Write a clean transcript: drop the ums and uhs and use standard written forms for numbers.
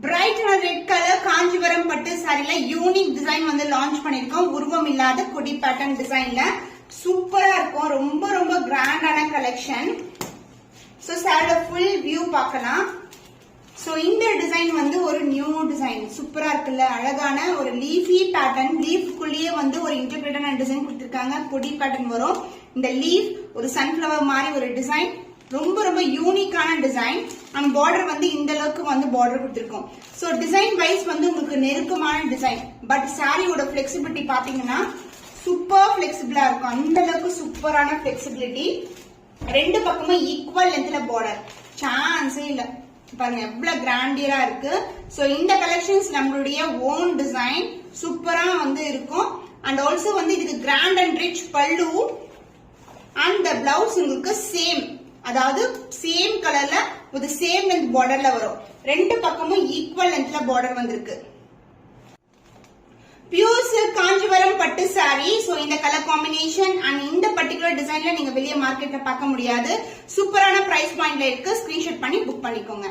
பிரைட்டான red colour Kanchipuram பட்டு சாரில unique design வந்து launch பண்ணிருக்கோம். உருவம் இல்லாத கொடி பேட்டர்ன் டிசைன்ல சூப்பரா இருக்கும். ரொம்ப ரொம்ப கிராண்டான கலெக்ஷன். சோ சாரியோட ஃபுல் வியூ பார்க்கலாம். சோ இந்த டிசைன் வந்து ஒரு நியூ டிசைன் சூப்பரா இருக்குல்ல, அழகான ஒரு லீஃபி பேட்டர்ன். லீஃப்குள்ளேயே வந்து ஒரு இன்டகிரேட்டடான டிசைன் கொடுத்திருக்காங்க. கொடி பேட்டர்ன் வரும். இந்த லீஃப் ஒரு சன்ஃபிளவர் மாதிரி ஒரு டிசைன், ரொம்ப ரொம்ப யூனிக்கான டிசைன். அண்ட் பார்டர் வந்து இந்த அளவுக்கு வந்து பார்டர் கொடுத்திருக்கோம். சோ டிசைன் வைஸ் வந்து உங்களுக்கு நெருக்கமான டிசைன். பட் சாரியோட பிளெக்சிபிலிட்டி பாத்தீங்கன்னா சூப்பர் பிளெக்சிபிளா இருக்கும். அந்த அளவுக்கு சூப்பரான பிளெக்சிபிலிட்டி. ரெண்டு பக்கமும் ஈக்குவல் லென்த்ல பார்டர், சான்ஸே இல்ல. பாருங்க எவ்வளவு கிராண்டியரா இருக்கு. சோ இந்த கலெக்ஷன்ஸ் நம்மளுடைய ஓன் டிசைன் சூப்பரா வந்து இருக்கும். அண்ட் ஆல்சோ வந்து இதுக்கு கிராண்ட் அண்ட் ரிச் பல்லு. அண்ட் பிளவுஸ் உங்களுக்கு சேம், அதாவது சேம் கலர்ல ஒரு சேம் லென்த் பார்டர்ல வரும். ரெண்டு பக்கமும் ஈக்குவல் லென்த்ல பார்டர் வந்திருக்கு. பியூர் சில்க் காஞ்சிபுரம் பட்டு சாரி. சோ இந்த கலர் காம்பினேஷன் அண்ட் இந்த பர்டிகுலர் டிசைன்ல நீங்க வெளியே மார்க்கெட்ல பார்க்க முடியாது. சூப்பரான பிரைஸ் பாயிண்ட்ல இருக்கு. ஸ்கிரீன்ஷாட் பண்ணி புக் பண்ணிக்கோங்க.